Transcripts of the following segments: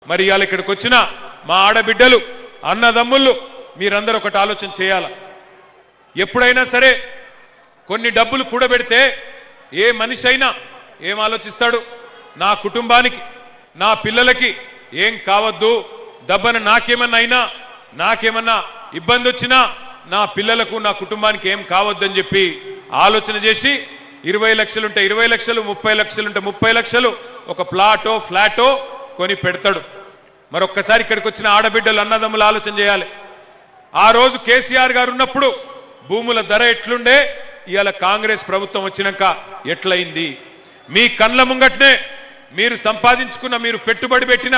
మరి ఇవాళ ఇక్కడికి వచ్చిన మా ఆడబిడ్డలు అన్నదమ్ముళ్ళు మీరందరూ ఒకటి ఆలోచన చేయాలి. ఎప్పుడైనా సరే కొన్ని డబ్బులు కూడబెడితే ఏ మనిషి అయినా ఏం ఆలోచిస్తాడు? నా కుటుంబానికి నా పిల్లలకి ఏం కావద్దు, దబ్బన నాకేమన్నా ఇబ్బంది వచ్చినా నా పిల్లలకు నా కుటుంబానికి ఏం కావద్దని చెప్పి ఆలోచన చేసి 20 లక్షలుంటే 20 లక్షలు, 30 లక్షలుంటే 30 లక్షలు ఒక ప్లాటో ఫ్లాటో కొని పెడతాడు. మరొక్కసారి ఇక్కడికి వచ్చిన ఆడబిడ్డలు అన్నదమ్ములు ఆలోచన చేయాలి. ఆ రోజు కేసీఆర్ గారు ఉన్నప్పుడు భూముల ధర ఎట్లుండే, ఇవాళ కాంగ్రెస్ ప్రభుత్వం వచ్చినాక ఎట్లయింది? మీ కళ్ళ ముంగట్నే మీరు సంపాదించుకున్న, మీరు పెట్టుబడి పెట్టిన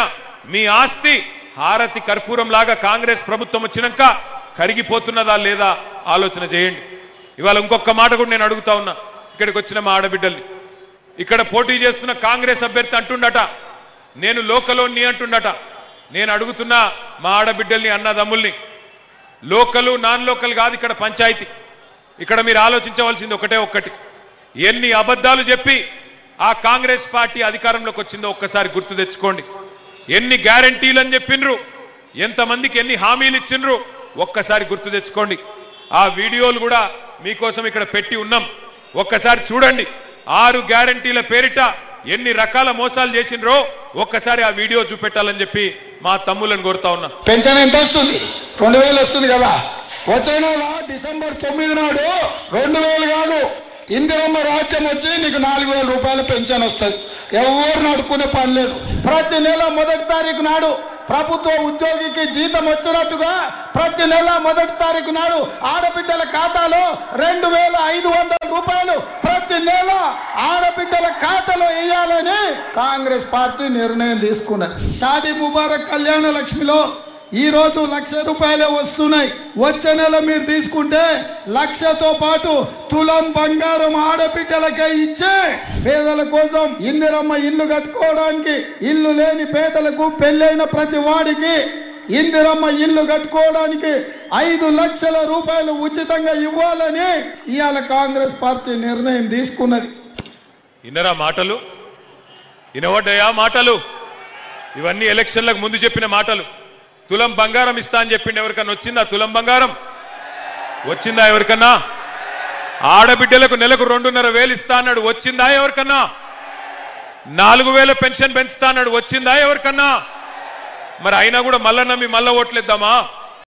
మీ ఆస్తి హారతి కర్పూరం లాగా కాంగ్రెస్ ప్రభుత్వం వచ్చినాక కరిగిపోతున్నదా లేదా ఆలోచన చేయండి. ఇవాళ ఇంకొక మాట కూడా నేను అడుగుతా ఉన్నా ఇక్కడికి వచ్చిన మా ఆడబిడ్డల్ని. ఇక్కడ పోటీ చేస్తున్న కాంగ్రెస్ అభ్యర్థి అంటుండట నేను లోకలోని అంటుండట. నేను అడుగుతున్నా మా ఆడబిడ్డల్ని అన్నదమ్ముల్ని, లోకలు నాన్ లోకల్ కాదు ఇక్కడ పంచాయతీ. ఇక్కడ మీరు ఆలోచించవలసింది ఒక్కటి, ఎన్ని అబద్ధాలు చెప్పి ఆ కాంగ్రెస్ పార్టీ అధికారంలోకి వచ్చిందో ఒక్కసారి గుర్తు తెచ్చుకోండి. ఎన్ని గ్యారంటీలు అని చెప్పిండ్రు, ఎంతమందికి ఎన్ని హామీలు ఇచ్చిండ్రు ఒక్కసారి గుర్తు తెచ్చుకోండి. ఆ వీడియోలు కూడా మీకోసం ఇక్కడ పెట్టి ఉన్నాం, ఒక్కసారి చూడండి. 6 గ్యారంటీల పేరిట ఎన్ని రకాల మోసాలు చేసిండ్రో ఒక్కసారి ఆ వీడియో చూపెట్టాలని చెప్పి మా తమ్ములను కోరుతా ఉన్నా. పెన్షన్ ఎంత వస్తుంది? 2000 వస్తుంది కదా. వచ్చే నెల డిసెంబర్ 9 నాడు 2000 కాదు, ఇందిరమ్మ రాజ్యం వచ్చి నీకు 4000 రూపాయల పెన్షన్ వస్తుంది. ఎవరు నడుకునే పని లేదు. ప్రతి నెల 1వ తారీఖు నాడు ప్రభుత్వ ఉద్యోగికి జీతం వచ్చినట్టుగా ప్రతి నెల 1వ తారీఖు నాడు ఆడబిడ్డల ఖాతాలో 2500 రూపాయలు ప్రతి నెల ఆడబిడ్డల ఖాతాలో వేయాలని కాంగ్రెస్ పార్టీ నిర్ణయం తీసుకున్నది. షాదీ ముబారక్ కళ్యాణ లక్ష్మిలో ఈ రోజు 1,00,000 రూపాయలే వస్తున్నాయి. వచ్చే నెల మీరు తీసుకుంటే 1,00,000తో పాటు తులం బంగారం ఆడబిడ్డలకే ఇచ్చే పేదల కోసం ఇందిరమ్మ ఇల్లు కట్టుకోవడానికి, ఇల్లు లేని పేదలకు పెళ్ళైన ప్రతి వాడికి ఇందిరమ్మ ఇల్లు కట్టుకోవడానికి 5 లక్షల రూపాయలు ఉచితంగా ఇవ్వాలని ఇవాళ కాంగ్రెస్ పార్టీ నిర్ణయం తీసుకున్నది. ఇన్నరా మాటలు, ఇనవడ్డాయా మాటలు? ఇవన్నీ ఎలక్షన్లకు ముందు చెప్పిన మాటలు. తులం బంగారం ఇస్తా అని చెప్పిండు. ఎవరికన్నా వచ్చిందా తులం బంగారం? వచ్చిందా ఎవరికన్నా? ఆడబిడ్డలకు నెలకు 2,500 ఇస్తా అన్నాడు, వచ్చిందా ఎవరికన్నా? 4,000 పెన్షన్ పెంచుతా అన్నాడు, వచ్చిందా ఎవరికన్నా? మరి అయినా కూడా మళ్ళా నమ్మి మళ్ళా ఓట్లేద్దామా?